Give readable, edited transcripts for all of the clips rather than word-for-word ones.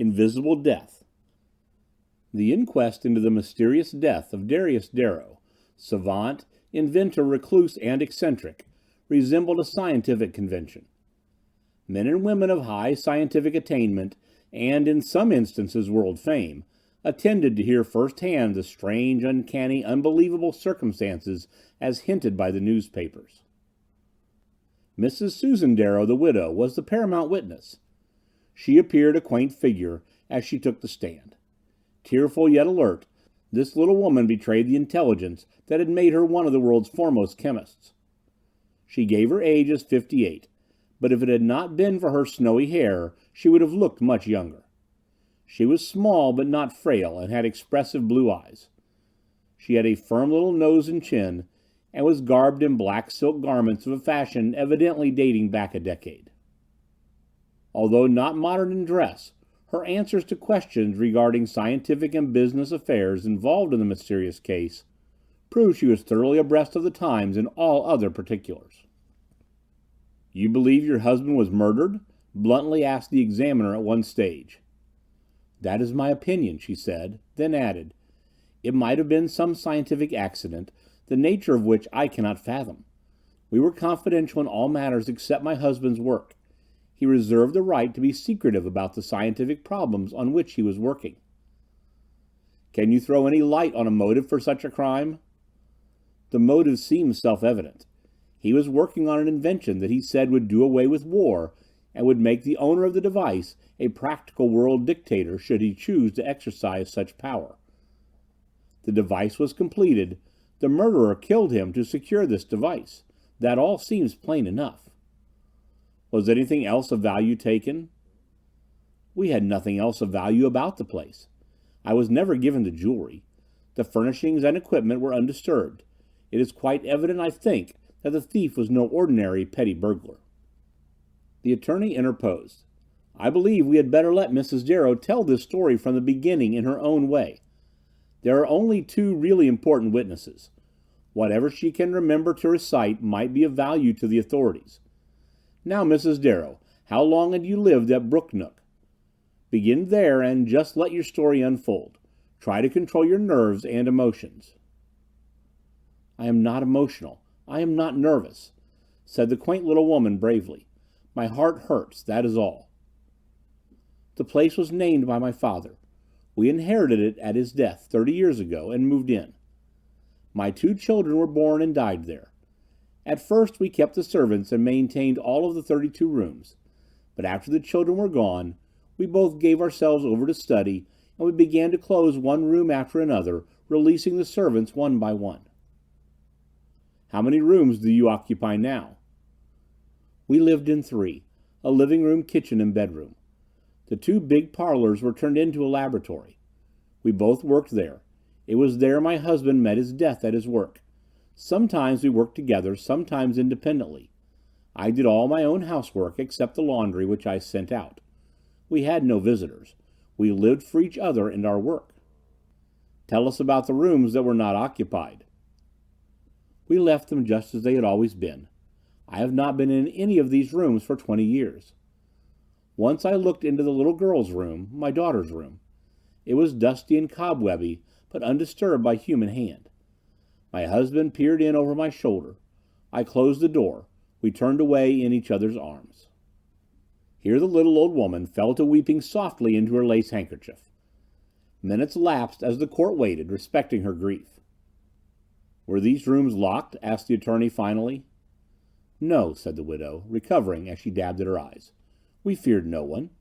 Invisible Death. The inquest into the mysterious death of Darius Darrow, savant, inventor, recluse, and eccentric, resembled a scientific convention. Men and women of high scientific attainment, and in some instances world fame, attended to hear firsthand the strange, uncanny, unbelievable circumstances as hinted by the newspapers. Mrs. Susan Darrow, the widow, was the paramount witness. She appeared a quaint figure as she took the stand. Tearful yet alert, this little woman betrayed the intelligence that had made her one of the world's foremost chemists. She gave her age as 58, but if it had not been for her snowy hair, she would have looked much younger. She was small but not frail, and had expressive blue eyes. She had a firm little nose and chin, and was garbed in black silk garments of a fashion evidently dating back a decade. Although not modern in dress, her answers to questions regarding scientific and business affairs involved in the mysterious case proved she was thoroughly abreast of the times in all other particulars. "You believe your husband was murdered?" bluntly asked the examiner at one stage. "That is my opinion," she said, then added, "It might have been some scientific accident, the nature of which I cannot fathom. We were confidential in all matters except my husband's work. He reserved the right to be secretive about the scientific problems on which he was working." "Can you throw any light on a motive for such a crime?" "The motive seems self-evident. He was working on an invention that he said would do away with war, and would make the owner of the device a practical world dictator should he choose to exercise such power. The device was completed. The murderer killed him to secure this device. That all seems plain enough." "Was anything else of value taken?" "We had nothing else of value about the place. I was never given the jewelry. The furnishings and equipment were undisturbed. It is quite evident, I think, that the thief was no ordinary petty burglar." The attorney interposed. "I believe we had better let Mrs. Darrow tell this story from the beginning in her own way. There are only two really important witnesses. Whatever she can remember to recite might be of value to the authorities. Now, Mrs. Darrow, how long had you lived at Brooknook? Begin there and just let your story unfold. Try to control your nerves and emotions." "I am not emotional. I am not nervous," said the quaint little woman bravely. "My heart hurts, that is all. The place was named by my father. We inherited it at his death 30 years ago and moved in. My 2 children were born and died there. At first we kept the servants and maintained all of the 32 rooms, but after the children were gone, we both gave ourselves over to study, and we began to close one room after another, releasing the servants one by one." "How many rooms do you occupy now?" "We lived in 3, a living room, kitchen, and bedroom. The 2 big parlors were turned into a laboratory. We both worked there. It was there my husband met his death at his work. Sometimes we worked together, sometimes independently. I did all my own housework except the laundry, which I sent out. We had no visitors. We lived for each other and our work." "Tell us about the rooms that were not occupied." "We left them just as they had always been. I have not been in any of these rooms for 20 years. Once I looked into the little girl's room, my daughter's room. It was dusty and cobwebby, but undisturbed by human hand. My husband peered in over my shoulder. I closed the door. We turned away in each other's arms." Here the little old woman fell to weeping softly into her lace handkerchief. Minutes lapsed as the court waited, respecting her grief. "Were these rooms locked?" asked the attorney finally. "No," said the widow, recovering as she dabbed at her eyes. "We feared no one.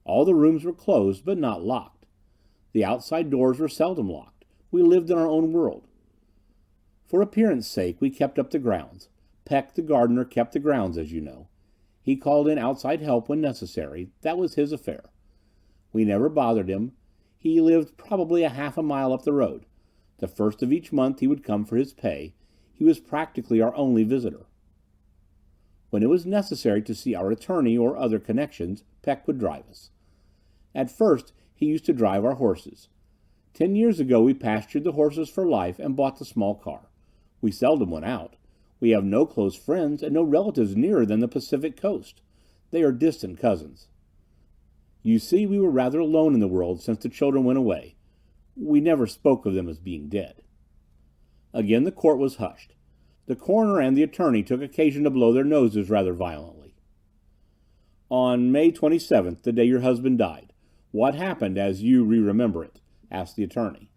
All the rooms were closed, but not locked. The outside doors were seldom locked. We lived in our own world. For appearance sake, we kept up the grounds. Peck, the gardener, kept the grounds, as you know. He called in outside help when necessary. That was his affair. We never bothered him. He lived probably a half a mile up the road. The first of each month he would come for his pay. He was practically our only visitor. When it was necessary to see our attorney or other connections, Peck would drive us. At first he used to drive our horses. 10 years ago we pastured the horses for life and bought the small car. We seldom went out. We have no close friends and no relatives nearer than the Pacific coast. They are distant cousins. You see, we were rather alone in the world since the children went away. We never spoke of them as being dead." Again the court was hushed. The coroner and the attorney took occasion to blow their noses rather violently. "On May 27th, the day your husband died, what happened as you remember it?" asked the attorney.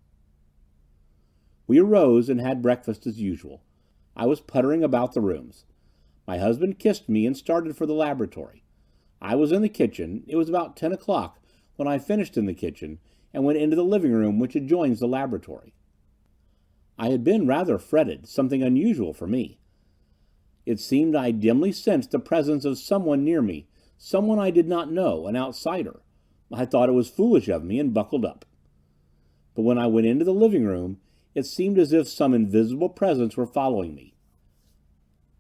"We arose and had breakfast as usual. I was puttering about the rooms. My husband kissed me and started for the laboratory. I was in the kitchen. It was about 10 o'clock when I finished in the kitchen and went into the living room which adjoins the laboratory. I had been rather fretted, something unusual for me. It seemed I dimly sensed the presence of someone near me, someone I did not know, an outsider. I thought it was foolish of me and buckled up. But when I went into the living room, it seemed as if some invisible presence were following me.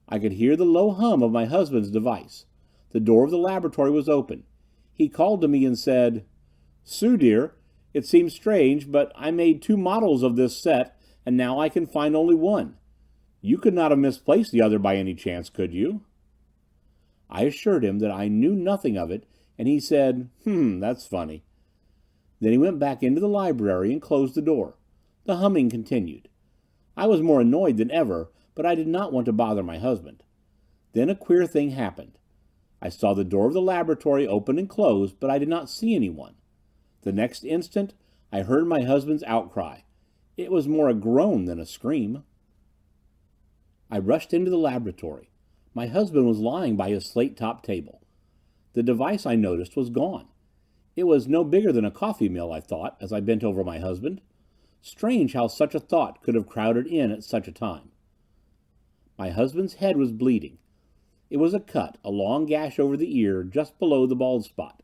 I could hear the low hum of my husband's device. The door of the laboratory was open. He called to me and said, 'Sue, dear, it seems strange, but I made 2 models of this set, and now I can find only one. You could not have misplaced the other by any chance, could you?' I assured him that I knew nothing of it, and he said, 'That's funny.' Then he went back into the library and closed the door. The humming continued. I was more annoyed than ever, but I did not want to bother my husband. Then a queer thing happened. I saw the door of the laboratory open and close, but I did not see anyone. The next instant, I heard my husband's outcry. It was more a groan than a scream. I rushed into the laboratory. My husband was lying by his slate-top table. The device, I noticed, was gone. It was no bigger than a coffee mill, I thought, as I bent over my husband. Strange how such a thought could have crowded in at such a time. My husband's head was bleeding. It was a cut, a long gash over the ear, just below the bald spot.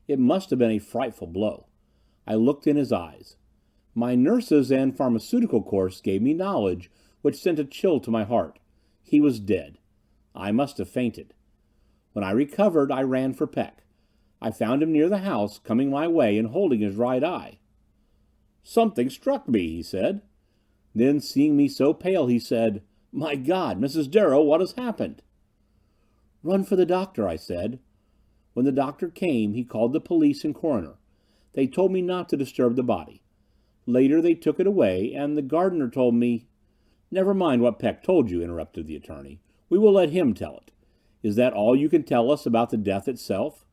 It must have been a frightful blow. I looked in his eyes. My nurses and pharmaceutical course gave me knowledge which sent a chill to my heart. He was dead. I must have fainted. When I recovered, I ran for Peck. I found him near the house, coming my way and holding his right eye. "Something struck me," he said. Then, seeing me so pale, he said, "My God, Mrs. Darrow, what has happened?" "Run for the doctor," I said. When the doctor came, he called the police and coroner. They told me not to disturb the body. Later they took it away, and the gardener told me— "Never mind what Peck told you," interrupted the attorney. "We will let him tell it. Is that all you can tell us about the death itself?"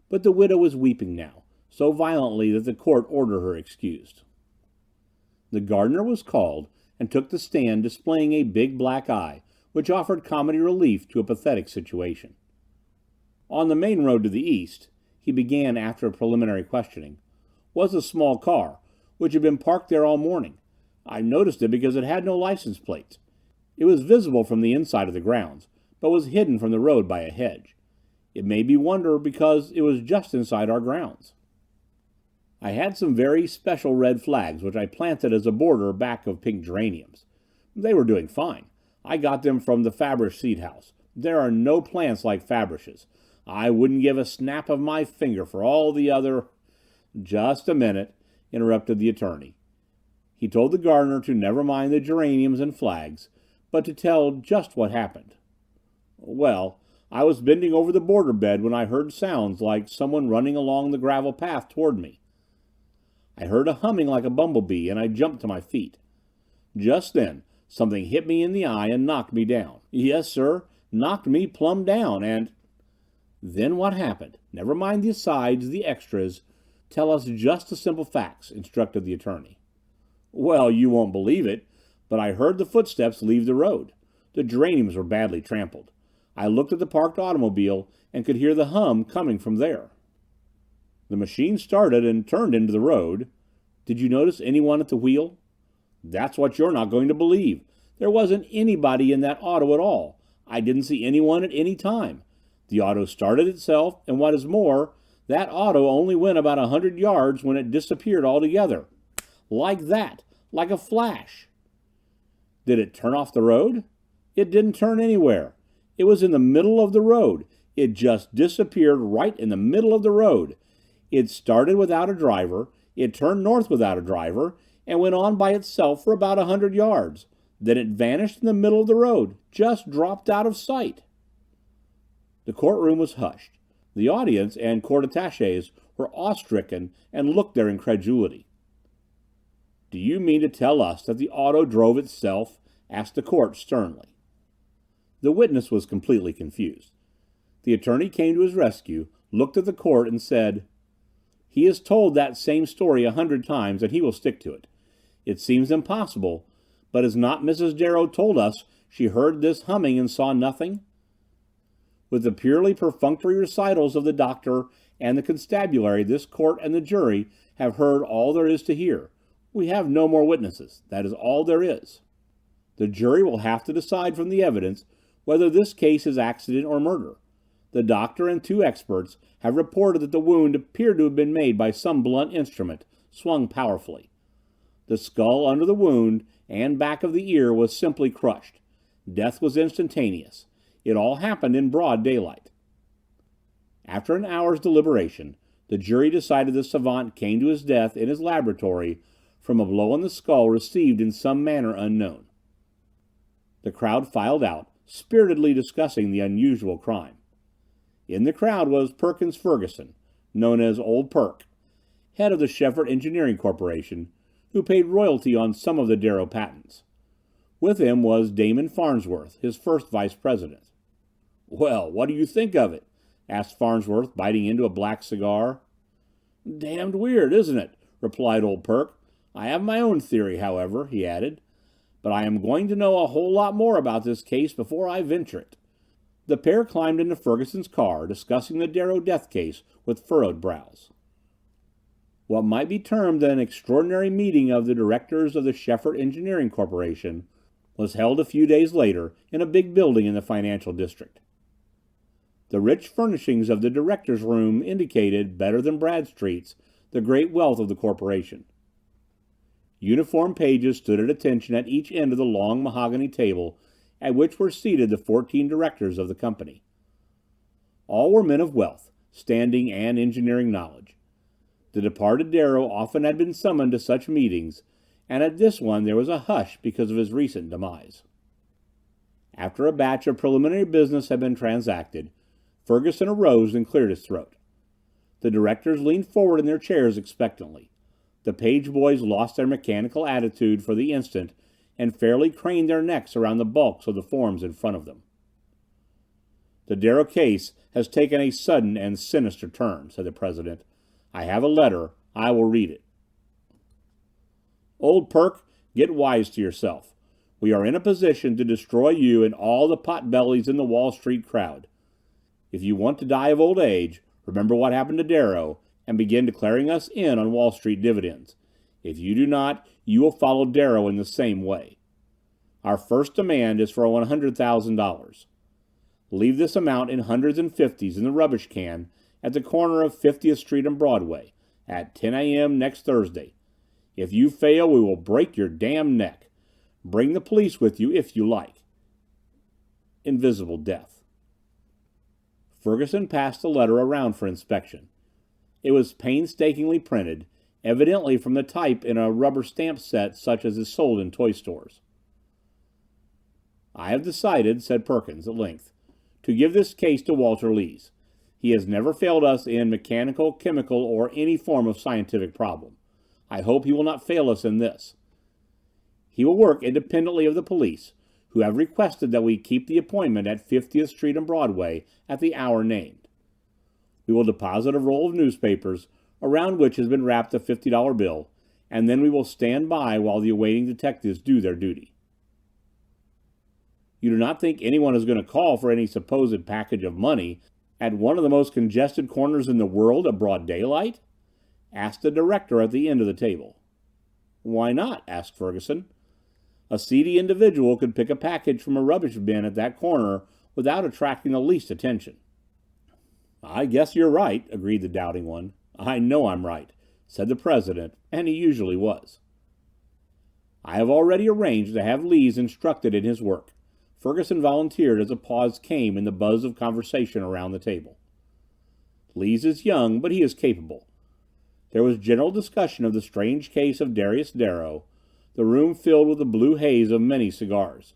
But the widow was weeping now, so violently that the court ordered her excused. The gardener was called, and took the stand, displaying a big black eye, which offered comedy relief to a pathetic situation. "On the main road to the east," he began after a preliminary questioning, "was a small car, which had been parked there all morning. I noticed it because it had no license plates. It was visible from the inside of the grounds, but was hidden from the road by a hedge. It made me wonder because it was just inside our grounds. I had some very special red flags which I planted as a border back of pink geraniums. They were doing fine. I got them from the Fabrish seed house. There are no plants like Fabrish's. I wouldn't give a snap of my finger for all the other—" "Just a minute," interrupted the attorney. He told the gardener to never mind the geraniums and flags, but to tell just what happened. "Well, I was bending over the border bed when I heard sounds like someone running along the gravel path toward me. I heard a humming like a bumblebee, and I jumped to my feet. Just then, something hit me in the eye and knocked me down. Yes, sir, knocked me plumb down, and—" "Then what happened? Never mind the asides, the extras. Tell us just the simple facts," instructed the attorney. "Well, you won't believe it, but I heard the footsteps leave the road. The geraniums were badly trampled. I looked at the parked automobile and could hear the hum coming from there. The machine started and turned into the road." "Did you notice anyone at the wheel?" "That's what you're not going to believe. There wasn't anybody in that auto at all. I didn't see anyone at any time. The auto started itself, and what is more, that auto only went about 100 yards when it disappeared altogether. Like that, like a flash." "Did it turn off the road?" "It didn't turn anywhere. It was in the middle of the road. It just disappeared right in the middle of the road. It started without a driver, it turned north without a driver, and went on by itself for about 100 yards. Then it vanished in the middle of the road, just dropped out of sight." The courtroom was hushed. The audience and court attaches were awe-stricken and looked their incredulity. "Do you mean to tell us that the auto drove itself?" asked the court sternly. The witness was completely confused. The attorney came to his rescue, looked at the court, and said, "He has told that same story 100 times, and he will stick to it. It seems impossible, but has not Mrs. Darrow told us she heard this humming and saw nothing?" With the purely perfunctory recitals of the doctor and the constabulary, this court and the jury have heard all there is to hear. We have no more witnesses. That is all there is. The jury will have to decide from the evidence whether this case is accident or murder. The doctor and 2 experts have reported that the wound appeared to have been made by some blunt instrument, swung powerfully. The skull under the wound and back of the ear was simply crushed. Death was instantaneous. It all happened in broad daylight. After an hour's deliberation, the jury decided the savant came to his death in his laboratory from a blow on the skull received in some manner unknown. The crowd filed out, spiritedly discussing the unusual crime. In the crowd was Perkins Ferguson, known as Old Perk, head of the Shefford Engineering Corporation, who paid royalty on some of the Darrow patents. With him was Damon Farnsworth, his first vice president. "Well, what do you think of it?" asked Farnsworth, biting into a black cigar. "Damned weird, isn't it?" replied Old Perk. "I have my own theory, however," he added, "but I am going to know a whole lot more about this case before I venture it." The pair climbed into Ferguson's car, discussing the Darrow death case with furrowed brows. What might be termed an extraordinary meeting of the directors of the Shefford Engineering Corporation was held a few days later in a big building in the financial district. The rich furnishings of the directors' room indicated, better than Bradstreet's, the great wealth of the corporation. Uniformed pages stood at attention at each end of the long mahogany table at which were seated the 14 directors of the company. All were men of wealth, standing, and engineering knowledge. The departed Darrow often had been summoned to such meetings, and at this one there was a hush because of his recent demise. After a batch of preliminary business had been transacted, Ferguson arose and cleared his throat. The directors leaned forward in their chairs expectantly. The page boys lost their mechanical attitude for the instant and fairly craned their necks around the bulks of the forms in front of them. "The Darrow case has taken a sudden and sinister turn," said the president. "I have a letter. I will read it." "Old Perk, get wise to yourself. We are in a position to destroy you and all the potbellies in the Wall Street crowd. If you want to die of old age, remember what happened to Darrow and begin declaring us in on Wall Street dividends. If you do not, you will follow Darrow in the same way. Our first demand is for $100,000. Leave this amount in hundreds and fifties in the rubbish can at the corner of 50th Street and Broadway at 10 a.m. next Thursday. If you fail, we will break your damn neck. Bring the police with you if you like. Invisible Death. Ferguson passed the letter around for inspection. It was painstakingly printed, evidently from the type in a rubber stamp set such as is sold in toy stores. "I have decided," said Perkins at length, "to give this case to Walter Lees. He has never failed us in mechanical, chemical, or any form of scientific problem. I hope he will not fail us in this. He will work independently of the police, who have requested that we keep the appointment at 50th Street and Broadway at the hour named. We will deposit a roll of newspapers, around which has been wrapped a $50 bill, and then we will stand by while the awaiting detectives do their duty." "You do not think anyone is going to call for any supposed package of money at one of the most congested corners in the world at broad daylight?" asked the director at the end of the table. "Why not?" asked Ferguson. "A seedy individual could pick a package from a rubbish bin at that corner without attracting the least attention." "I guess you're right," agreed the doubting one. "I know I'm right," said the president, and he usually was. "I have already arranged to have Lees instructed in his work," Ferguson volunteered as a pause came in the buzz of conversation around the table. "Lees is young, but he is capable." There was general discussion of the strange case of Darius Darrow, the room filled with the blue haze of many cigars.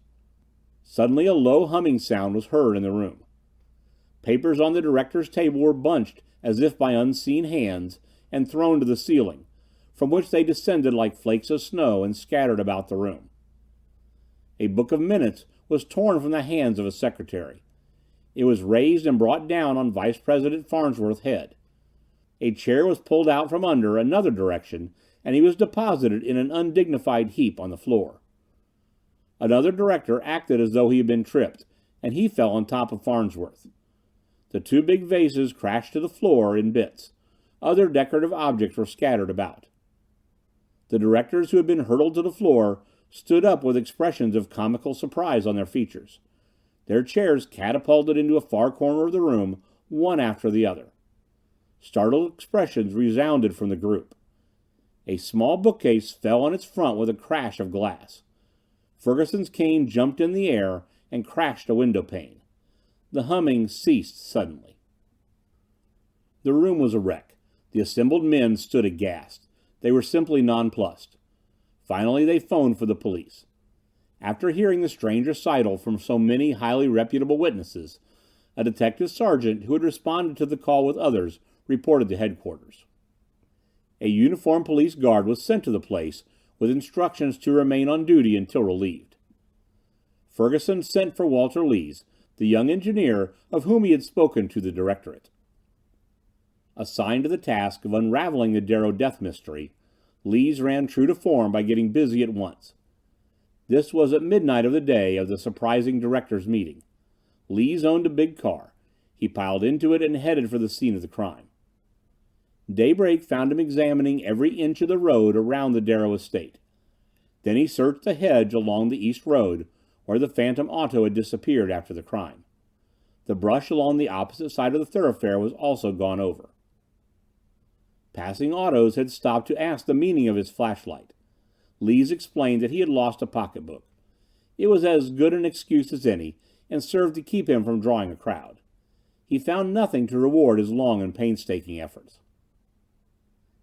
Suddenly a low humming sound was heard in the room. Papers on the director's table were bunched as if by unseen hands and thrown to the ceiling, from which they descended like flakes of snow and scattered about the room. A book of minutes was torn from the hands of a secretary. It was raised and brought down on Vice President Farnsworth's head. A chair was pulled out from under another direction, and he was deposited in an undignified heap on the floor. Another director acted as though he had been tripped, and he fell on top of Farnsworth. The two big vases crashed to the floor in bits. Other decorative objects were scattered about. The directors who had been hurtled to the floor stood up with expressions of comical surprise on their features. Their chairs catapulted into a far corner of the room, one after the other. Startled expressions resounded from the group. A small bookcase fell on its front with a crash of glass. Ferguson's cane jumped in the air and crashed a window pane. The humming ceased suddenly. The room was a wreck. The assembled men stood aghast. They were simply nonplussed. Finally, they phoned for the police. After hearing the strange recital from so many highly reputable witnesses, a detective sergeant who had responded to the call with others reported to headquarters. A uniformed police guard was sent to the place with instructions to remain on duty until relieved. Ferguson sent for Walter Lees, the young engineer of whom he had spoken to the directorate. Assigned to the task of unraveling the Darrow death mystery, Lees ran true to form by getting busy at once. This was at midnight of the day of the surprising directors' meeting. Lees owned a big car. He piled into it and headed for the scene of the crime. Daybreak found him examining every inch of the road around the Darrow estate. Then he searched the hedge along the east road, where the phantom auto had disappeared after the crime. The brush along the opposite side of the thoroughfare was also gone over. Passing autos had stopped to ask the meaning of his flashlight. Lees explained that he had lost a pocketbook. It was as good an excuse as any, and served to keep him from drawing a crowd. He found nothing to reward his long and painstaking efforts.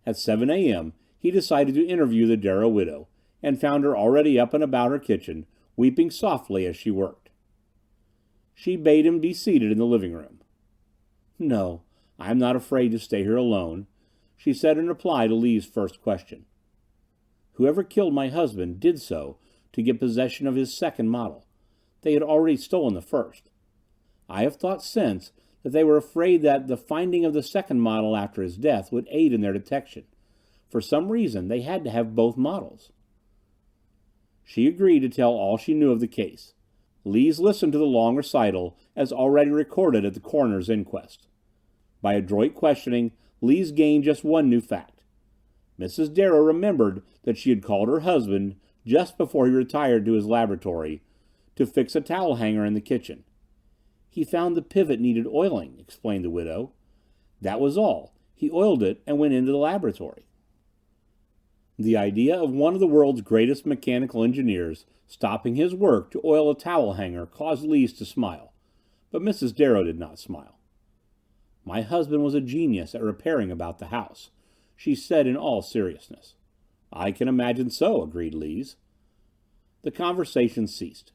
At 7 a.m., he decided to interview the Darrow widow, and found her already up and about her kitchen, weeping softly as she worked. She bade him be seated in the living room. "No, I am not afraid to stay here alone," she said in reply to Lee's first question. "Whoever killed my husband did so to get possession of his second model. They had already stolen the first. I have thought since that they were afraid that the finding of the second model after his death would aid in their detection. For some reason, they had to have both models." She agreed to tell all she knew of the case. Lees listened to the long recital as already recorded at the coroner's inquest. By adroit questioning, Lees gained just one new fact. Mrs. Darrow remembered that she had called her husband, just before he retired to his laboratory, to fix a towel hanger in the kitchen. "He found the pivot needed oiling," explained the widow. "That was all. He oiled it and went into the laboratory." The idea of one of the world's greatest mechanical engineers stopping his work to oil a towel hanger caused Lees to smile, but Mrs. Darrow did not smile. "My husband was a genius at repairing about the house," she said in all seriousness. "I can imagine so," agreed Lees. The conversation ceased.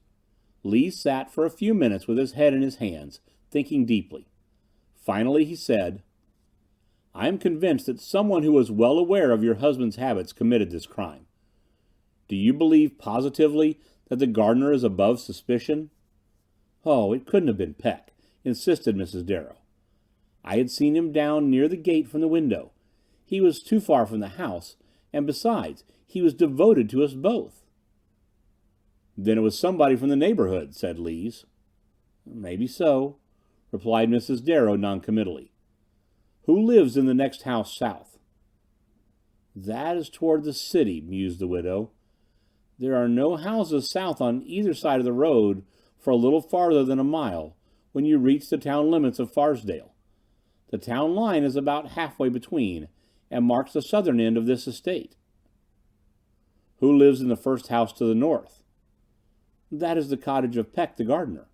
Lees sat for a few minutes with his head in his hands, thinking deeply. Finally he said, "I am convinced that someone who was well aware of your husband's habits committed this crime. Do you believe positively that the gardener is above suspicion?" "Oh, it couldn't have been Peck," insisted Mrs. Darrow. "I had seen him down near the gate from the window. He was too far from the house, and besides, he was devoted to us both." "Then it was somebody from the neighborhood," said Lees. "Maybe so," replied Mrs. Darrow noncommittally. "Who lives in the next house south?" "That is toward the city," mused the widow. "There are no houses south on either side of the road for a little farther than a mile, when you reach the town limits of Farsdale. The town line is about halfway between, and marks the southern end of this estate." "Who lives in the first house to the north?" "That is the cottage of Peck the gardener."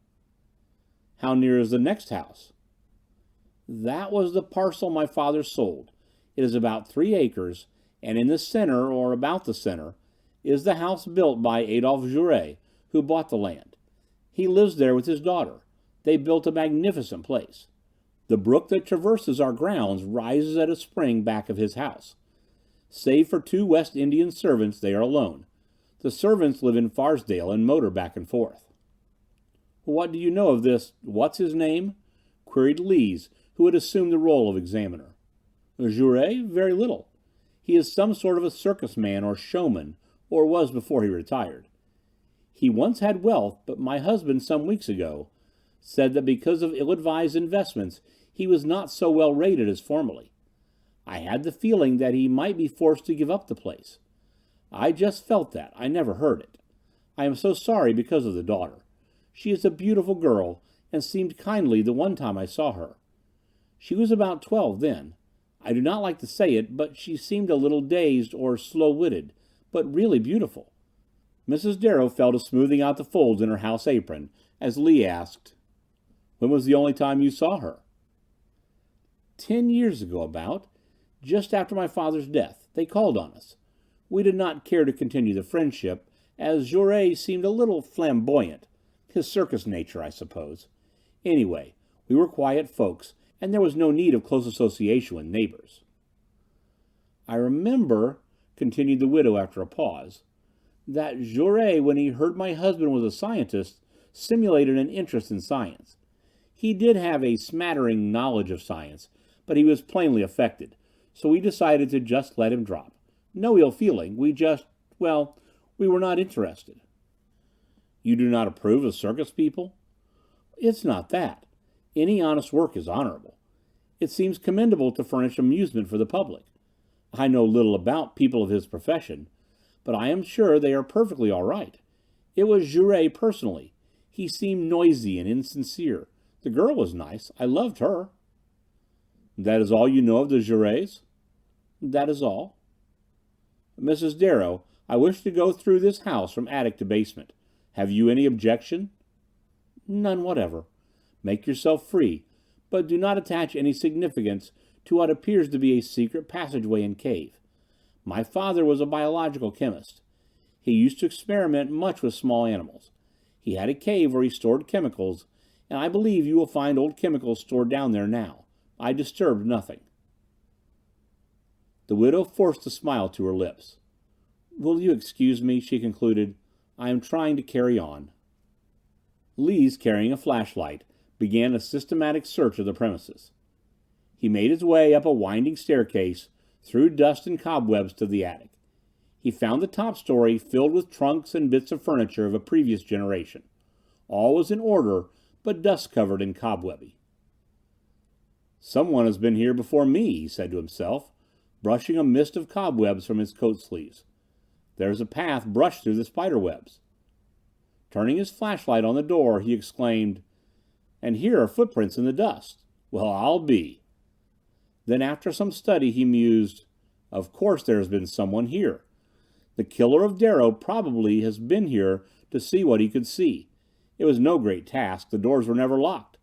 "How near is the next house?" "That was the parcel my father sold. It is about 3 acres, and in the center, or about the center, is the house built by Adolphe Jouret, who bought the land. He lives there with his daughter. They built a magnificent place. The brook that traverses our grounds rises at a spring back of his house. Save for 2 West Indian servants, they are alone. The servants live in Farsdale and motor back and forth." "What do you know of this what's his name?" queried Lees, who had assumed the role of examiner. "Jouret? Very little. He is some sort of a circus man or showman, or was before he retired. He once had wealth, but my husband, some weeks ago, said that because of ill-advised investments he was not so well rated as formerly. I had the feeling that he might be forced to give up the place. I just felt that. I never heard it. I am so sorry because of the daughter. She is a beautiful girl, and seemed kindly the one time I saw her. She was about 12 then. I do not like to say it, but she seemed a little dazed or slow-witted, but really beautiful." Mrs. Darrow fell to smoothing out the folds in her house apron, as Lee asked, "When was the only time you saw her?" 10 years ago about. Just after my father's death. They called on us. We did not care to continue the friendship, as Jouret seemed a little flamboyant. His circus nature, I suppose. Anyway, we were quiet folks, and there was no need of close association with neighbors. "I remember," continued the widow after a pause, "that Jouret, when he heard my husband was a scientist, simulated an interest in science. He did have a smattering knowledge of science, but he was plainly affected, so we decided to just let him drop. No ill feeling, we were not interested." "You do not approve of circus people?" "It's not that. Any honest work is honorable. It seems commendable to furnish amusement for the public. I know little about people of his profession, but I am sure they are perfectly all right. It was Jouret personally. He seemed noisy and insincere. The girl was nice. I loved her." "That is all you know of the Jourets?" "That is all." "Mrs. Darrow, I wish to go through this house from attic to basement. Have you any objection?" "None whatever. Make yourself free, but do not attach any significance to what appears to be a secret passageway and cave. My father was a biological chemist. He used to experiment much with small animals. He had a cave where he stored chemicals, and I believe you will find old chemicals stored down there now. I disturbed nothing." The widow forced a smile to her lips. "Will you excuse me?" she concluded. "I am trying to carry on." Lees, carrying a flashlight, began a systematic search of the premises. He made his way up a winding staircase, through dust and cobwebs to the attic. He found the top story filled with trunks and bits of furniture of a previous generation. All was in order, but dust-covered and cobwebby. "Someone has been here before me," he said to himself, brushing a mist of cobwebs from his coat sleeves. "There's a path brushed through the spider webs." Turning his flashlight on the door, he exclaimed, "And here are footprints in the dust. Well, I'll be." Then after some study he mused, "Of course there has been someone here. The killer of Darrow probably has been here to see what he could see. It was no great task, the doors were never locked.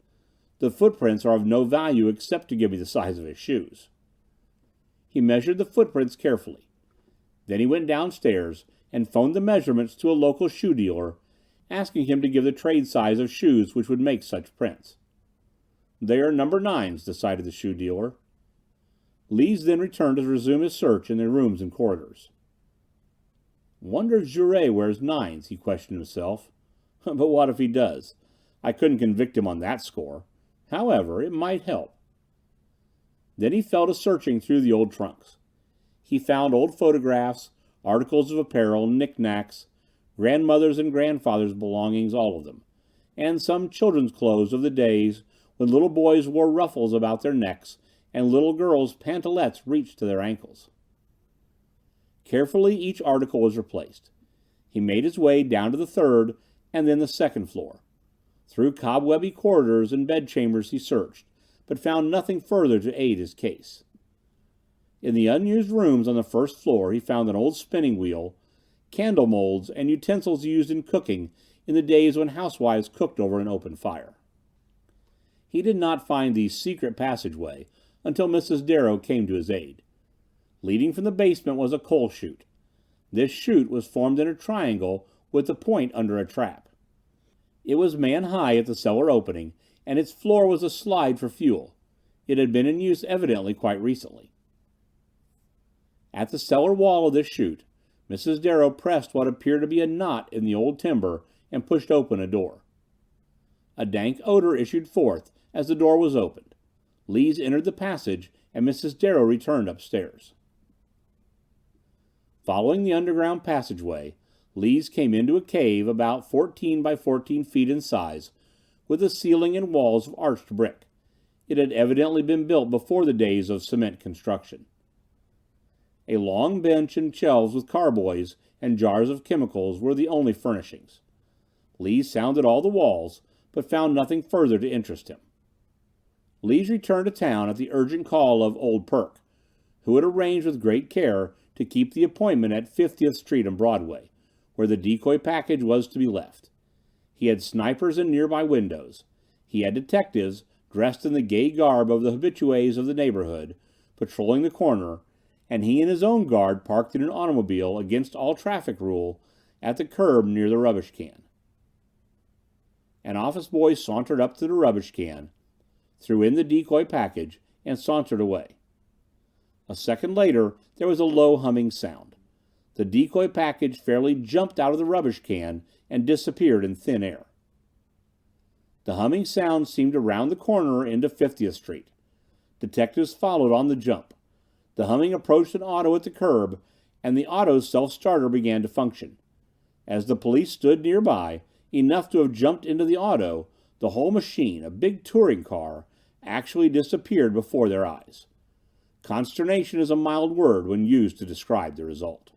The footprints are of no value except to give me the size of his shoes." He measured the footprints carefully. Then he went downstairs and phoned the measurements to a local shoe dealer, asking him to give the trade size of shoes which would make such prints. "They are number 9s, decided the shoe dealer. Lees then returned to resume his search in the rooms and corridors. "Wonder if Jouret wears 9s, he questioned himself. But what if he does? I couldn't convict him on that score. However, it might help. Then he fell to searching through the old trunks. He found old photographs, articles of apparel, knickknacks, grandmother's and grandfather's belongings, all of them, and some children's clothes of the days when little boys wore ruffles about their necks and little girls' pantalettes reached to their ankles. Carefully each article was replaced. He made his way down to the third and then the second floor. Through cobwebby corridors and bedchambers he searched, but found nothing further to aid his case. In the unused rooms on the first floor he found an old spinning wheel, candle molds, and utensils used in cooking in the days when housewives cooked over an open fire. He did not find the secret passageway until Mrs. Darrow came to his aid. Leading from the basement was a coal chute. This chute was formed in a triangle with the point under a trap. It was man-high at the cellar opening, and its floor was a slide for fuel. It had been in use evidently quite recently. At the cellar wall of this chute, Mrs. Darrow pressed what appeared to be a knot in the old timber and pushed open a door. A dank odor issued forth as the door was opened. Lees entered the passage, and Mrs. Darrow returned upstairs. Following the underground passageway, Lees came into a cave about 14 by 14 feet in size, with a ceiling and walls of arched brick. It had evidently been built before the days of cement construction. A long bench and shelves with carboys and jars of chemicals were the only furnishings. Lees sounded all the walls, but found nothing further to interest him. Lees returned to town at the urgent call of Old Perk, who had arranged with great care to keep the appointment at 50th Street and Broadway, where the decoy package was to be left. He had snipers in nearby windows. He had detectives, dressed in the gay garb of the habitués of the neighborhood, patrolling the corner, and he and his own guard parked in an automobile against all traffic rule at the curb near the rubbish can. An office boy sauntered up to the rubbish can, threw in the decoy package, and sauntered away. A second later, there was a low humming sound. The decoy package fairly jumped out of the rubbish can and disappeared in thin air. The humming sound seemed to round the corner into 50th Street. Detectives followed on the jump. The humming approached an auto at the curb, and the auto's self-starter began to function. As the police stood nearby, enough to have jumped into the auto, the whole machine, a big touring car, actually disappeared before their eyes. Consternation is a mild word when used to describe the result.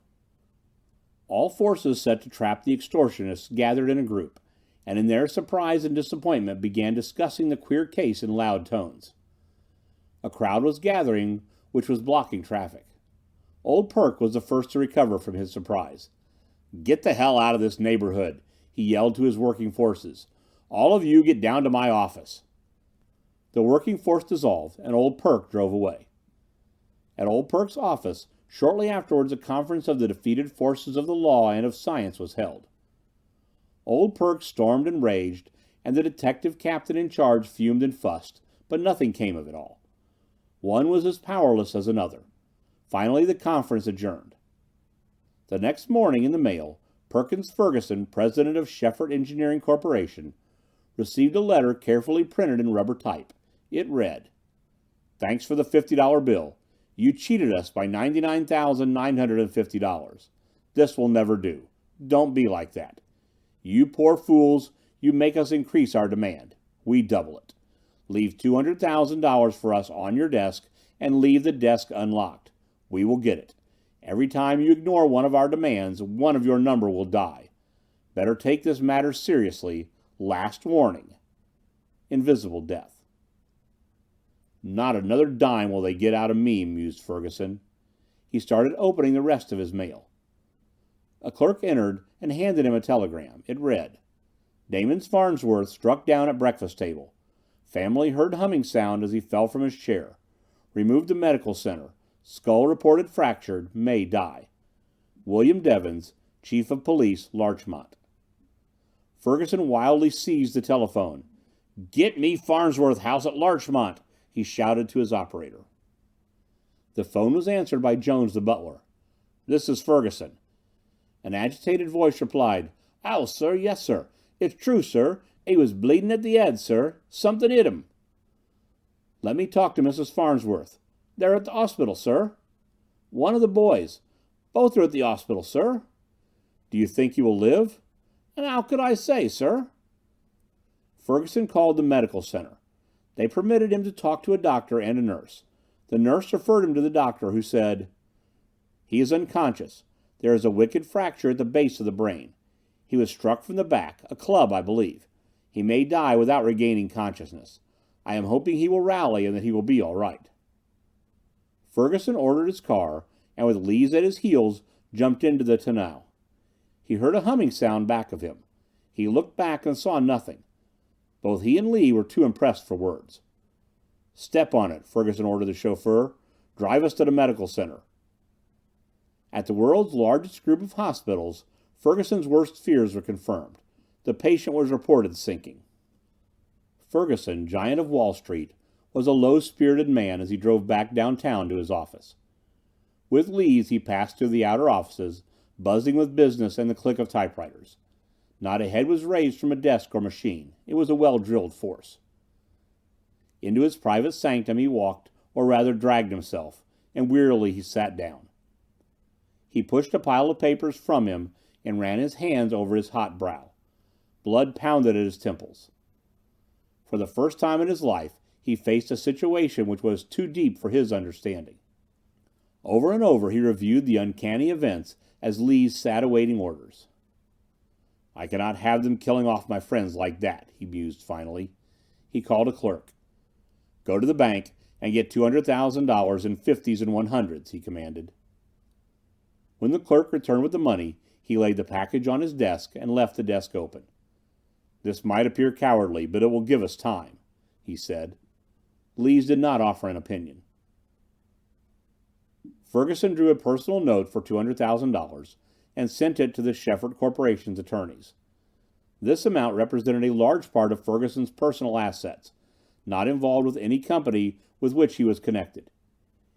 All forces set to trap the extortionists gathered in a group, and in their surprise and disappointment began discussing the queer case in loud tones. A crowd was gathering which was blocking traffic. Old Perk was the first to recover from his surprise. "Get the hell out of this neighborhood," he yelled to his working forces. "All of you get down to my office." The working force dissolved, and Old Perk drove away. At Old Perk's office, shortly afterwards, a conference of the defeated forces of the law and of science was held. Old Perk stormed and raged, and the detective captain in charge fumed and fussed, but nothing came of it all. One was as powerless as another. Finally, the conference adjourned. The next morning, in the mail, Perkins Ferguson, president of Shefford Engineering Corporation, received a letter carefully printed in rubber type. It read, "Thanks for the $50 bill. You cheated us by $99,950. This will never do. Don't be like that. You poor fools, you make us increase our demand. We double it. Leave $200,000 for us on your desk and leave the desk unlocked. We will get it. Every time you ignore one of our demands, one of your number will die. Better take this matter seriously. Last warning. Invisible Death." "Not another dime will they get out of me," mused Ferguson. He started opening the rest of his mail. A clerk entered and handed him a telegram. It read, "Damon Farnsworth struck down at breakfast table. Family heard humming sound as he fell from his chair. Removed to medical center. Skull reported fractured. May die. William Devens, Chief of Police, Larchmont." Ferguson wildly seized the telephone. "Get me Farnsworth house at Larchmont," he shouted to his operator. The phone was answered by Jones the butler. "This is Ferguson." An agitated voice replied, "Oh, sir, yes, sir. It's true, sir. He was bleeding at the head, sir. Something hit him." "Let me talk to Mrs. Farnsworth." "They're at the hospital, sir." "One of the boys." "Both are at the hospital, sir." "Do you think he will live?" "And how could I say, sir?" Ferguson called the medical center. They permitted him to talk to a doctor and a nurse. The nurse referred him to the doctor, who said, "He is unconscious. There is a wicked fracture at the base of the brain. He was struck from the back, a club, I believe. He may die without regaining consciousness. I am hoping he will rally and that he will be all right." Ferguson ordered his car, and with Lees at his heels, jumped into the tonneau. He heard a humming sound back of him. He looked back and saw nothing. Both he and Lee were too impressed for words. "Step on it," Ferguson ordered the chauffeur. "Drive us to the medical center." At the world's largest group of hospitals, Ferguson's worst fears were confirmed. The patient was reported sinking. Ferguson, giant of Wall Street, was a low-spirited man as he drove back downtown to his office. With Lees he passed through the outer offices, buzzing with business and the click of typewriters. Not a head was raised from a desk or machine. It was a well-drilled force. Into his private sanctum he walked, or rather dragged himself, and wearily he sat down. He pushed a pile of papers from him and ran his hands over his hot brow. Blood pounded at his temples. For the first time in his life, he faced a situation which was too deep for his understanding. Over and over he reviewed the uncanny events as Lees sat awaiting orders. "I cannot have them killing off my friends like that," he mused finally. He called a clerk. "Go to the bank and get $200,000 in 50s and 100s, he commanded. When the clerk returned with the money, he laid the package on his desk and left the desk open. "This might appear cowardly, but it will give us time," he said. Lees did not offer an opinion. Ferguson drew a personal note for $200,000 and sent it to the Shefford Corporation's attorneys. This amount represented a large part of Ferguson's personal assets, not involved with any company with which he was connected.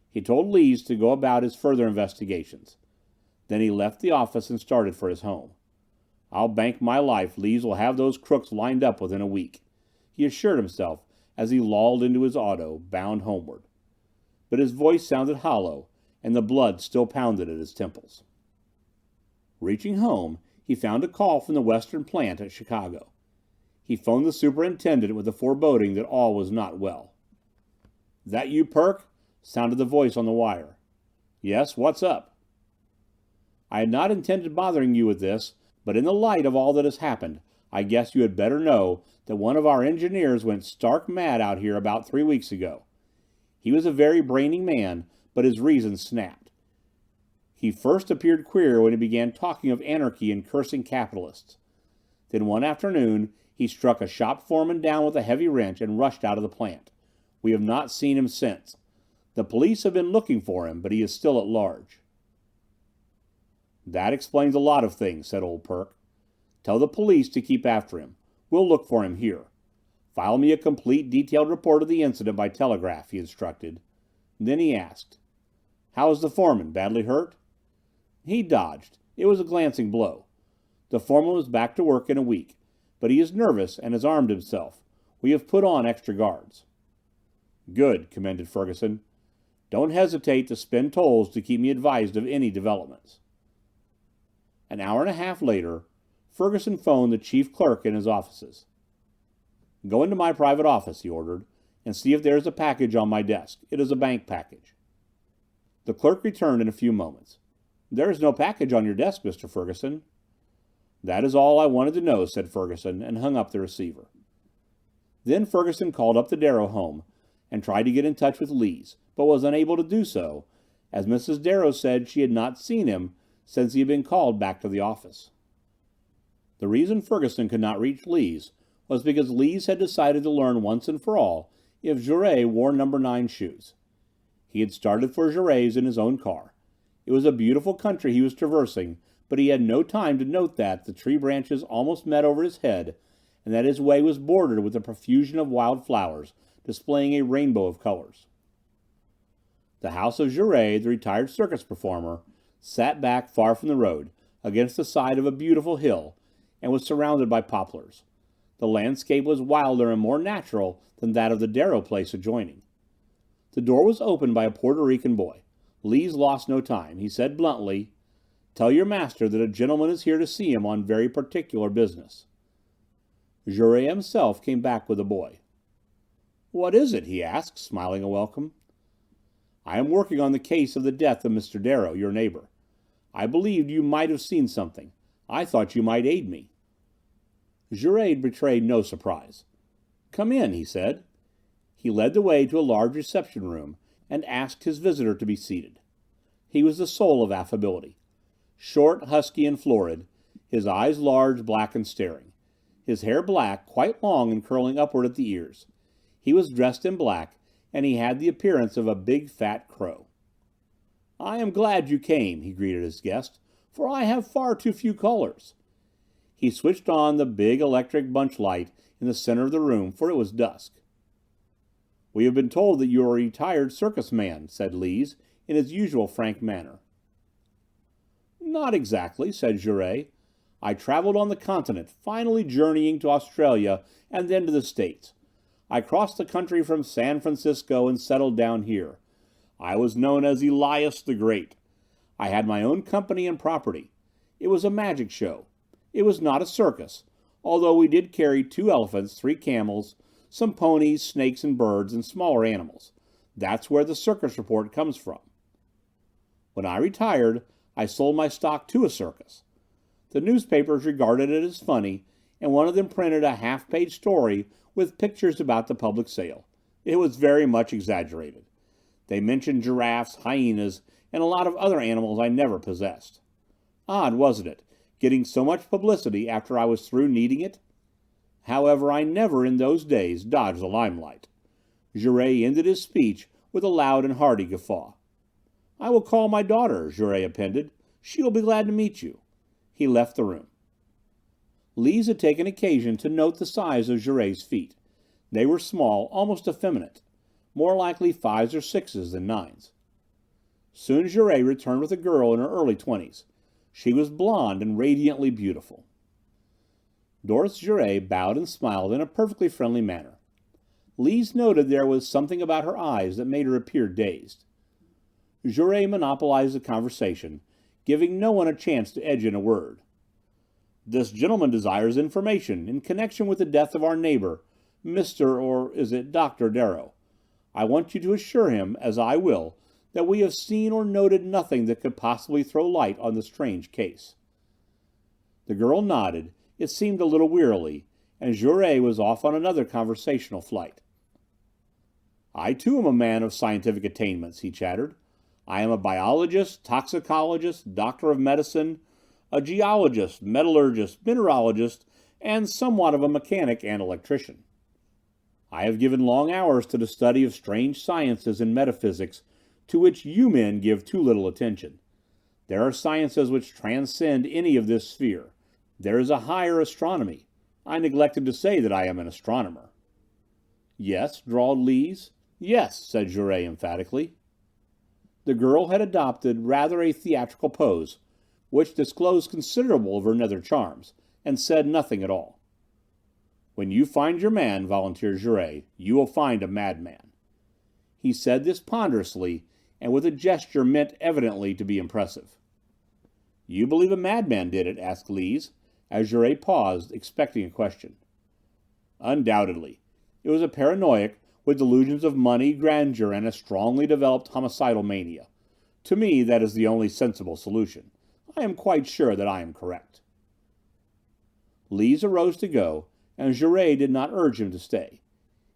He told Lees to go about his further investigations. Then he left the office and started for his home. "I'll bank my life Lees will have those crooks lined up within a week," he assured himself as he lolled into his auto, bound homeward. But his voice sounded hollow, and the blood still pounded at his temples. Reaching home, he found a call from the Western plant at Chicago. He phoned the superintendent with the foreboding that all was not well. "That you, Perk?" sounded the voice on the wire. "Yes, what's up?" "I had not intended bothering you with this, but in the light of all that has happened, I guess you had better know that one of our engineers went stark mad out here about 3 weeks ago. He was a very brainy man, but his reason snapped. He first appeared queer when he began talking of anarchy and cursing capitalists. Then one afternoon he struck a shop foreman down with a heavy wrench and rushed out of the plant. We have not seen him since. The police have been looking for him, but he is still at large." "That explains a lot of things," said old Perk. "Tell the police to keep after him. We'll look for him here. File me a complete detailed report of the incident by telegraph," he instructed. Then he asked, "How is the foreman? Badly hurt?" "He dodged. It was a glancing blow. The foreman was back to work in a week, but he is nervous and has armed himself. We have put on extra guards." "Good," commended Ferguson. "Don't hesitate to spend tolls to keep me advised of any developments." An hour and a half later, Ferguson phoned the chief clerk in his offices. "Go into my private office," he ordered, "and see if there is a package on my desk. It is a bank package." The clerk returned in a few moments. "There is no package on your desk, Mr. Ferguson." "That is all I wanted to know," said Ferguson, and hung up the receiver. Then Ferguson called up the Darrow home and tried to get in touch with Lees, but was unable to do so, as Mrs. Darrow said she had not seen him since he had been called back to the office. The reason Ferguson could not reach Lees was because Lees had decided to learn once and for all if Jouret wore No. 9 shoes. He had started for Jouret's in his own car. It was a beautiful country he was traversing, but he had no time to note that the tree branches almost met over his head, and that his way was bordered with a profusion of wild flowers, displaying a rainbow of colors. The house of Gerade, the retired circus performer, sat back far from the road, against the side of a beautiful hill, and was surrounded by poplars. The landscape was wilder and more natural than that of the Darrow place adjoining. The door was opened by a Puerto Rican boy. Lees lost no time. He said bluntly, "Tell your master that a gentleman is here to see him on very particular business." Jouret himself came back with the boy. "What is it?" he asked, smiling a welcome. "I am working on the case of the death of Mr. Darrow, your neighbor. I believed you might have seen something. I thought you might aid me." Jouret betrayed no surprise. "Come in," he said. He led the way to a large reception room and asked his visitor to be seated. He was the soul of affability. Short, husky, and florid, his eyes large, black, and staring. His hair black, quite long and curling upward at the ears. He was dressed in black, and he had the appearance of a big fat crow. "I am glad you came," he greeted his guest, "for I have far too few callers." He switched on the big electric bunch light in the center of the room, for it was dusk. "We have been told that you are a retired circus man," said Lees, in his usual frank manner. "Not exactly," said Jouret. "I traveled on the continent, finally journeying to Australia and then to the States. I crossed the country from San Francisco and settled down here. I was known as Elias the Great. I had my own company and property. It was a magic show. It was not a circus, although we did carry 2 elephants, 3 camels, some ponies, snakes and birds, and smaller animals. That's where the circus report comes from. When I retired, I sold my stock to a circus. The newspapers regarded it as funny, and one of them printed a half-page story with pictures about the public sale. It was very much exaggerated. They mentioned giraffes, hyenas, and a lot of other animals I never possessed. Odd, wasn't it, getting so much publicity after I was through needing it? However, I never in those days dodged the limelight." Jouret ended his speech with a loud and hearty guffaw. "I will call my daughter," Jouret appended. "She will be glad to meet you." He left the room. Lees had taken occasion to note the size of Jouret's feet. They were small, almost effeminate, more likely 5s or 6s than 9s. Soon Jouret returned with a girl in her early 20s. She was blonde and radiantly beautiful. Doris Jouret bowed and smiled in a perfectly friendly manner. Lees noted there was something about her eyes that made her appear dazed. Jouret monopolized the conversation, giving no one a chance to edge in a word. "This gentleman desires information in connection with the death of our neighbor, Mr. or is it Dr. Darrow. I want you to assure him, as I will, that we have seen or noted nothing that could possibly throw light on the strange case." The girl nodded, it seemed a little wearily, and Jouret was off on another conversational flight. "I too am a man of scientific attainments," he chattered. "I am a biologist, toxicologist, doctor of medicine, a geologist, metallurgist, mineralogist, and somewhat of a mechanic and electrician. I have given long hours to the study of strange sciences and metaphysics to which you men give too little attention. There are sciences which transcend any of this sphere. There is a higher astronomy. I neglected to say that I am an astronomer." "Yes," drawled Lees. "Yes," said Jouret emphatically. The girl had adopted rather a theatrical pose, which disclosed considerable of her nether charms, and said nothing at all. "When you find your man," volunteered Jouret, "you will find a madman." He said this ponderously, and with a gesture meant evidently to be impressive. "You believe a madman did it?" asked Lees, as Jouret paused, expecting a question. "Undoubtedly. It was a paranoiac with delusions of money, grandeur, and a strongly developed homicidal mania. To me, that is the only sensible solution. I am quite sure that I am correct." Lees arose to go, and Jouret did not urge him to stay.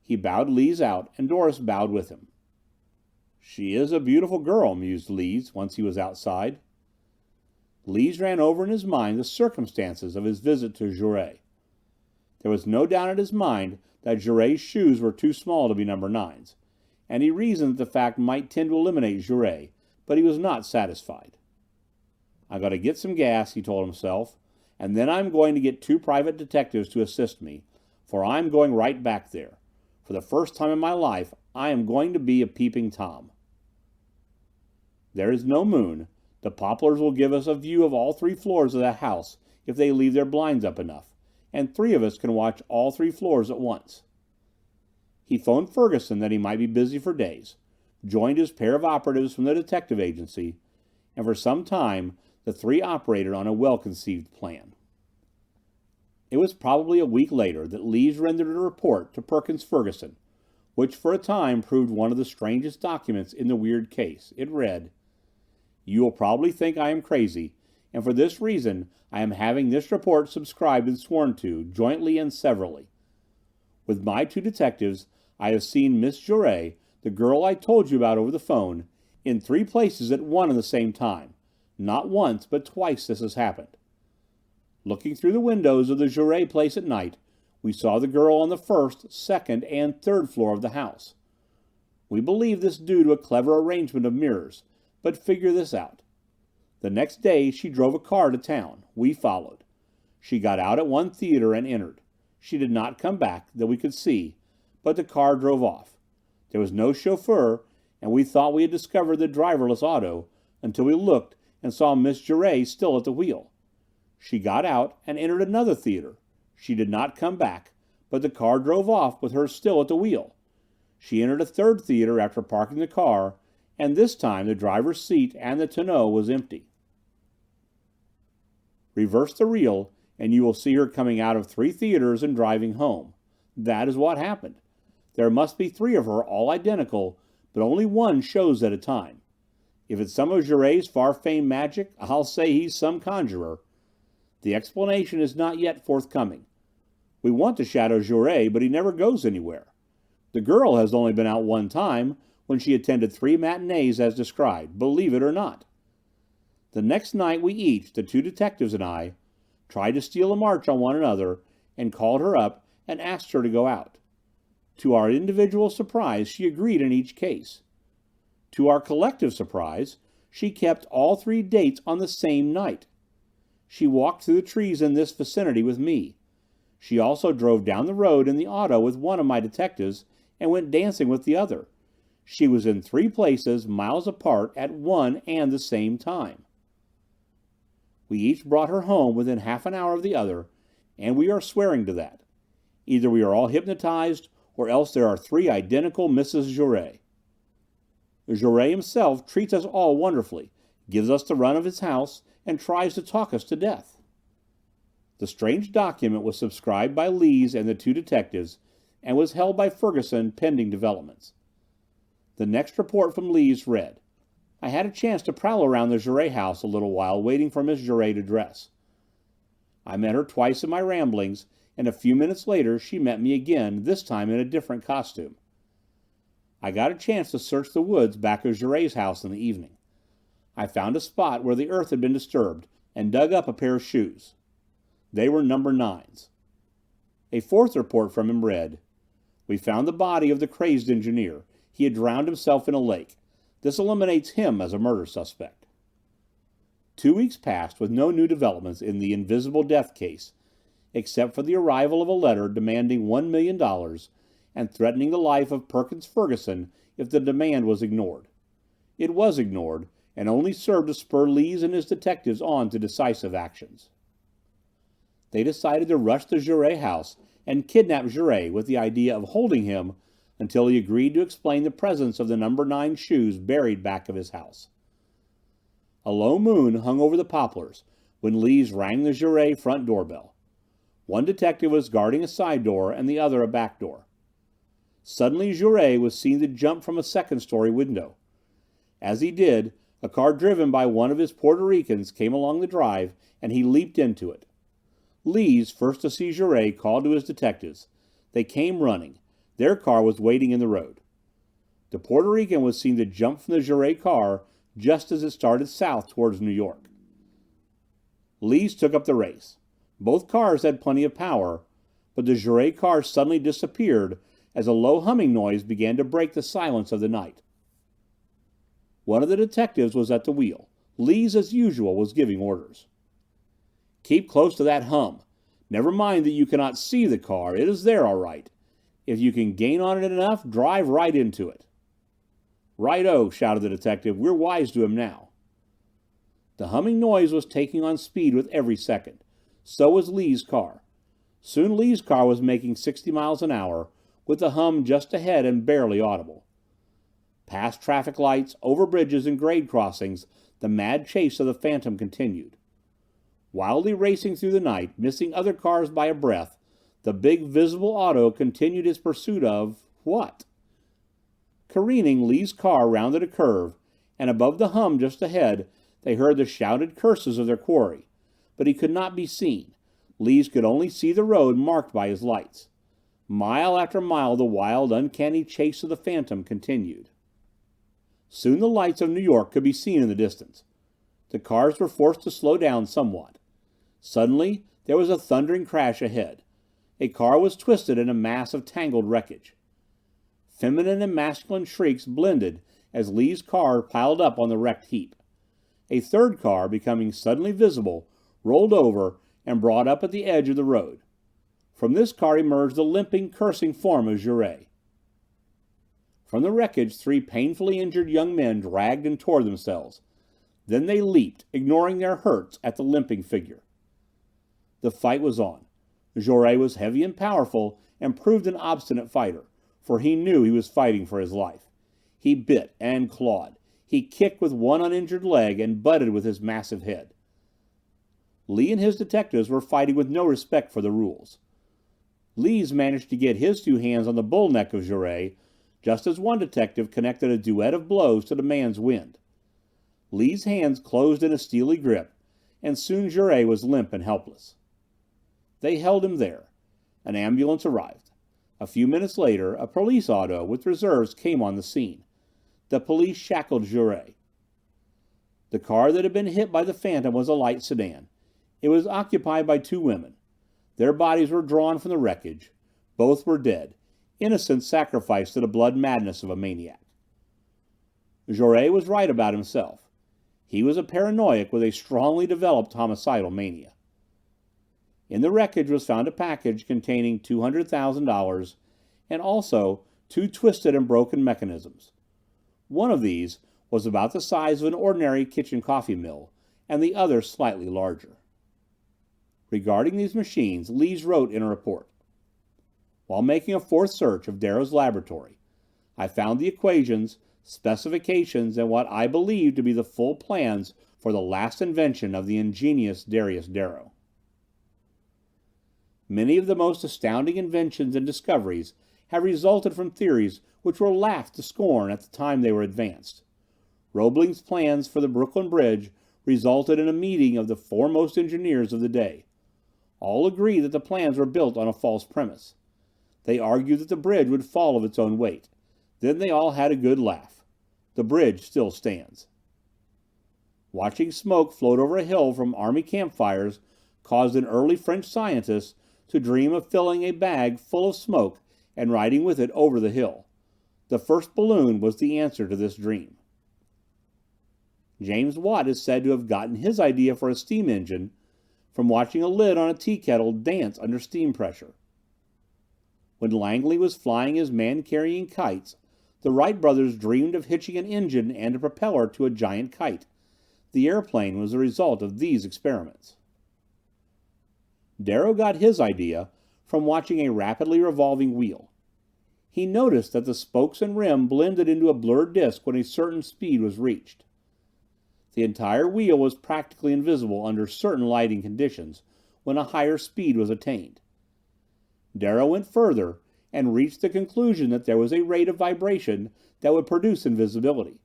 He bowed Lees out, and Doris bowed with him. "She is a beautiful girl," mused Lees, once he was outside. Lees ran over in his mind the circumstances of his visit to Jouret. There was no doubt in his mind that Jouret's shoes were too small to be number 9s, and he reasoned that the fact might tend to eliminate Jouret, but he was not satisfied. "I've got to get some gas," he told himself, "and then I'm going to get 2 private detectives to assist me, for I'm going right back there. For the first time in my life, I am going to be a peeping Tom. There is no moon. The poplars will give us a view of all 3 floors of that house if they leave their blinds up enough, and 3 of us can watch all 3 floors at once." He phoned Ferguson that he might be busy for days, joined his pair of operatives from the detective agency, and for some time the 3 operated on a well-conceived plan. It was probably a week later that Lees rendered a report to Perkins Ferguson, which for a time proved one of the strangest documents in the weird case. It read: "You will probably think I am crazy, and for this reason I am having this report subscribed and sworn to, jointly and severally. With my 2 detectives, I have seen Miss Jouret, the girl I told you about over the phone, in 3 places at one and the same time. Not once, but twice this has happened. Looking through the windows of the Jouret place at night, we saw the girl on the 1st, 2nd, and 3rd floor of the house. We believe this due to a clever arrangement of mirrors, but figure this out. The next day she drove a car to town. We followed. She got out at one theater and entered. She did not come back, that we could see, but the car drove off. There was no chauffeur, and we thought we had discovered the driverless auto until we looked and saw Miss Giray still at the wheel. She got out and entered another theater. She did not come back, but the car drove off with her still at the wheel. She entered a third theater after parking the car, and this time the driver's seat and the tonneau was empty. Reverse the reel, and you will see her coming out of 3 theaters and driving home. That is what happened. There must be 3 of her, all identical, but only one shows at a time. If it's some of Giray's far-famed magic, I'll say he's some conjurer. The explanation is not yet forthcoming. We want to shadow Giray, but he never goes anywhere. The girl has only been out one time, when she attended 3 matinees as described, believe it or not. The next night we each, the 2 detectives and I, tried to steal a march on one another, and called her up and asked her to go out. To our individual surprise, she agreed in each case. To our collective surprise, she kept all 3 dates on the same night. She walked through the trees in this vicinity with me. She also drove down the road in the auto with one of my detectives and went dancing with the other. She was in 3 places miles apart at one and the same time. We each brought her home within half an hour of the other, and we are swearing to that. Either we are all hypnotized, or else there are 3 identical Mrs. Giray. Giray himself treats us all wonderfully, gives us the run of his house, and tries to talk us to death. The strange document was subscribed by Lees and the 2 detectives, and was held by Ferguson pending developments. The next report from Lees read: I had a chance to prowl around the Giray house a little while waiting for Miss Giray to dress. I met her twice in my ramblings, and a few minutes later she met me again, this time in a different costume. I got a chance to search the woods back of Giray's house in the evening. I found a spot where the earth had been disturbed, and dug up a pair of shoes. They were number 9s. A 4th report from him read: We found the body of the Crazed Engineer. He had drowned himself in a lake. This eliminates him as a murder suspect. 2 weeks passed with no new developments in the Invisible Death case, except for the arrival of a letter demanding $1 million and threatening the life of Perkins Ferguson if the demand was ignored. It was ignored, and only served to spur Lees and his detectives on to decisive actions. They decided to rush the Giray house and kidnap Giray with the idea of holding him until he agreed to explain the presence of the number 9 shoes buried back of his house. A low moon hung over the poplars when Lees rang the Giray front doorbell. One detective was guarding a side door and the other a back door. Suddenly Giray was seen to jump from a second-story window. As he did, a car driven by one of his Puerto Ricans came along the drive, and he leaped into it. Lees, first to see Giray, called to his detectives. They came running. Their car was waiting in the road. The Puerto Rican was seen to jump from the Giray car just as it started south towards New York. Lees took up the race. Both cars had plenty of power, but the Giray car suddenly disappeared as a low humming noise began to break the silence of the night. One of the detectives was at the wheel. Lees, as usual, was giving orders. Keep close to that hum. Never mind that you cannot see the car. It is there all right. If you can gain on it enough, drive right into it. Right-o, shouted the detective. We're wise to him now. The humming noise was taking on speed with every second. So was Lee's car. Soon Lee's car was making 60 miles an hour, with the hum just ahead and barely audible. Past traffic lights, over bridges and grade crossings, the mad chase of the Phantom continued. Wildly racing through the night, missing other cars by a breath, the big visible auto continued its pursuit of what? Careening, Lee's car rounded a curve, and above the hum just ahead, they heard the shouted curses of their quarry. But he could not be seen. Lees could only see the road marked by his lights. Mile after mile the wild, uncanny chase of the Phantom continued. Soon the lights of New York could be seen in the distance. The cars were forced to slow down somewhat. Suddenly, there was a thundering crash ahead. A car was twisted in a mass of tangled wreckage. Feminine and masculine shrieks blended as Lee's car piled up on the wrecked heap. A third car, becoming suddenly visible, rolled over and brought up at the edge of the road. From this car emerged the limping, cursing form of Giray. From the wreckage, 3 painfully injured young men dragged and tore themselves. Then they leaped, ignoring their hurts, at the limping figure. The fight was on. Jaurès was heavy and powerful, and proved an obstinate fighter, for he knew he was fighting for his life. He bit and clawed. He kicked with one uninjured leg and butted with his massive head. Lee and his detectives were fighting with no respect for the rules. Lee's managed to get his 2 hands on the bull neck of Jaurès, just as one detective connected a duet of blows to the man's wind. Lee's hands closed in a steely grip, and soon Jaurès was limp and helpless. They held him there. An ambulance arrived. A few minutes later, a police auto with reserves came on the scene. The police shackled Jaurès. The car that had been hit by the Phantom was a light sedan. It was occupied by 2 women. Their bodies were drawn from the wreckage. Both were dead, innocents sacrificed to the blood madness of a maniac. Jaurès was right about himself. He was a paranoiac with a strongly developed homicidal mania. In the wreckage was found a package containing $200,000 and also 2 twisted and broken mechanisms. One of these was about the size of an ordinary kitchen coffee mill, and the other slightly larger. Regarding these machines, Lees wrote in a report, "While making a 4th search of Darrow's laboratory, I found the equations, specifications, and what I believe to be the full plans for the last invention of the ingenious Darius Darrow." Many of the most astounding inventions and discoveries have resulted from theories which were laughed to scorn at the time they were advanced. Roebling's plans for the Brooklyn Bridge resulted in a meeting of the foremost engineers of the day. All agreed that the plans were built on a false premise. They argued that the bridge would fall of its own weight. Then they all had a good laugh. The bridge still stands. Watching smoke float over a hill from army campfires caused an early French scientist to dream of filling a bag full of smoke and riding with it over the hill. The first balloon was the answer to this dream. James Watt is said to have gotten his idea for a steam engine from watching a lid on a tea kettle dance under steam pressure. When Langley was flying his man-carrying kites, the Wright brothers dreamed of hitching an engine and a propeller to a giant kite. The airplane was the result of these experiments. Darrow got his idea from watching a rapidly revolving wheel. He noticed that the spokes and rim blended into a blurred disk when a certain speed was reached. The entire wheel was practically invisible under certain lighting conditions when a higher speed was attained. Darrow went further and reached the conclusion that there was a rate of vibration that would produce invisibility.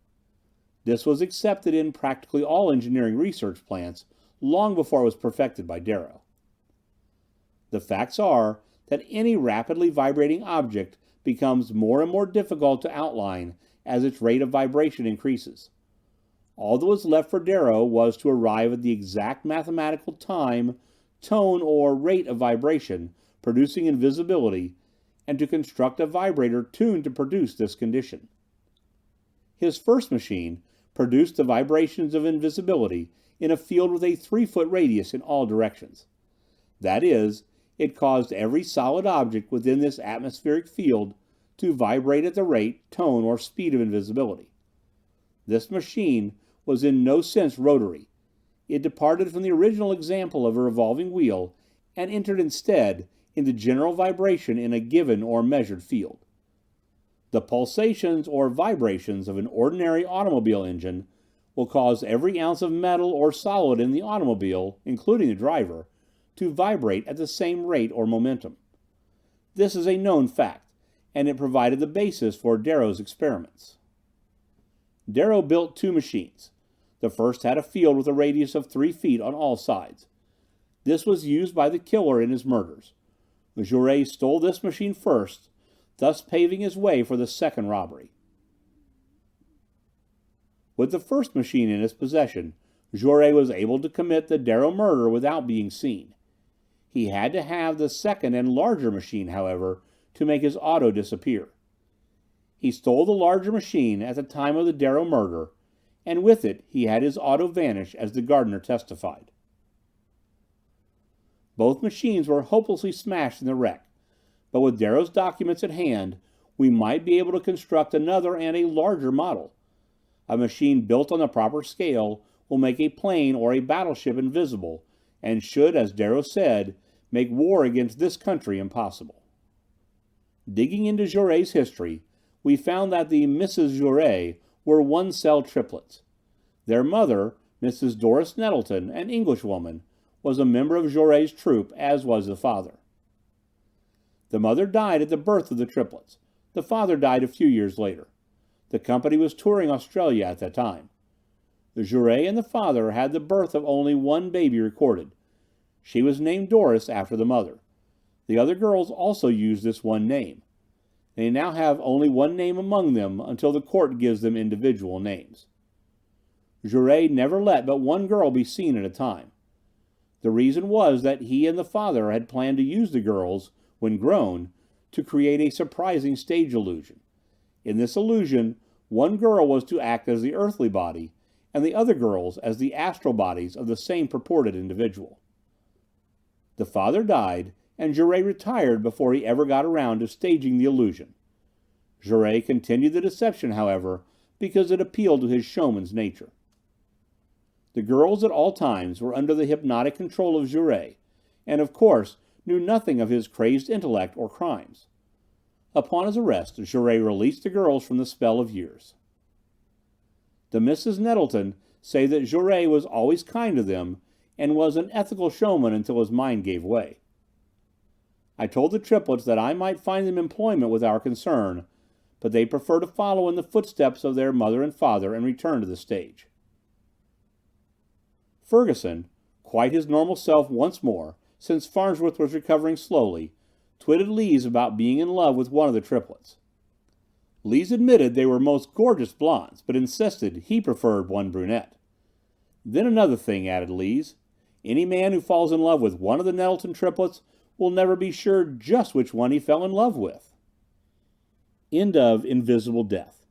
This was accepted in practically all engineering research plants long before it was perfected by Darrow. The facts are that any rapidly vibrating object becomes more and more difficult to outline as its rate of vibration increases. All that was left for Darrow was to arrive at the exact mathematical time, tone, or rate of vibration producing invisibility, and to construct a vibrator tuned to produce this condition. His first machine produced the vibrations of invisibility in a field with a 3-foot radius in all directions. That is, it caused every solid object within this atmospheric field to vibrate at the rate, tone, or speed of invisibility. This machine was in no sense rotary. It departed from the original example of a revolving wheel and entered instead into general vibration in a given or measured field. The pulsations or vibrations of an ordinary automobile engine will cause every ounce of metal or solid in the automobile, including the driver, to vibrate at the same rate or momentum. This is a known fact, and it provided the basis for Darrow's experiments. Darrow built 2 machines. The first had a field with a radius of 3 feet on all sides. This was used by the killer in his murders. Jaurès stole this machine first, thus paving his way for the second robbery. With the first machine in his possession, Jaurès was able to commit the Darrow murder without being seen. He had to have the second and larger machine, however, to make his auto disappear. He stole the larger machine at the time of the Darrow murder, and with it he had his auto vanish, as the gardener testified. Both machines were hopelessly smashed in the wreck, but with Darrow's documents at hand, we might be able to construct another and a larger model. A machine built on the proper scale will make a plane or a battleship invisible, and should, as Darrow said, make war against this country impossible. Digging into Jouret's history, we found that the Mrs. Jouret were one-cell triplets. Their mother, Mrs. Doris Nettleton, an Englishwoman, was a member of Jouret's troupe, as was the father. The mother died at the birth of the triplets. The father died a few years later. The company was touring Australia at that time. The Jouret and the father had the birth of only one baby recorded. She was named Doris after the mother. The other girls also used this one name. They now have only one name among them until the court gives them individual names. Jouret never let but one girl be seen at a time. The reason was that he and the father had planned to use the girls, when grown, to create a surprising stage illusion. In this illusion, one girl was to act as the earthly body, and the other girls as the astral bodies of the same purported individual. The father died, and Jouret retired before he ever got around to staging the illusion. Jouret continued the deception, however, because it appealed to his showman's nature. The girls at all times were under the hypnotic control of Jouret, and of course knew nothing of his crazed intellect or crimes. Upon his arrest, Jouret released the girls from the spell of years. The Misses Nettleton say that Jouret was always kind to them, and was an ethical showman until his mind gave way. I told the triplets that I might find them employment with our concern, but they prefer to follow in the footsteps of their mother and father and return to the stage. Ferguson, quite his normal self once more, since Farnsworth was recovering slowly, twitted Lise about being in love with one of the triplets. Lise admitted they were most gorgeous blondes, but insisted he preferred one brunette. Then another thing, added Lise. Any man who falls in love with one of the Nettleton triplets will never be sure just which one he fell in love with. End of Invisible Death.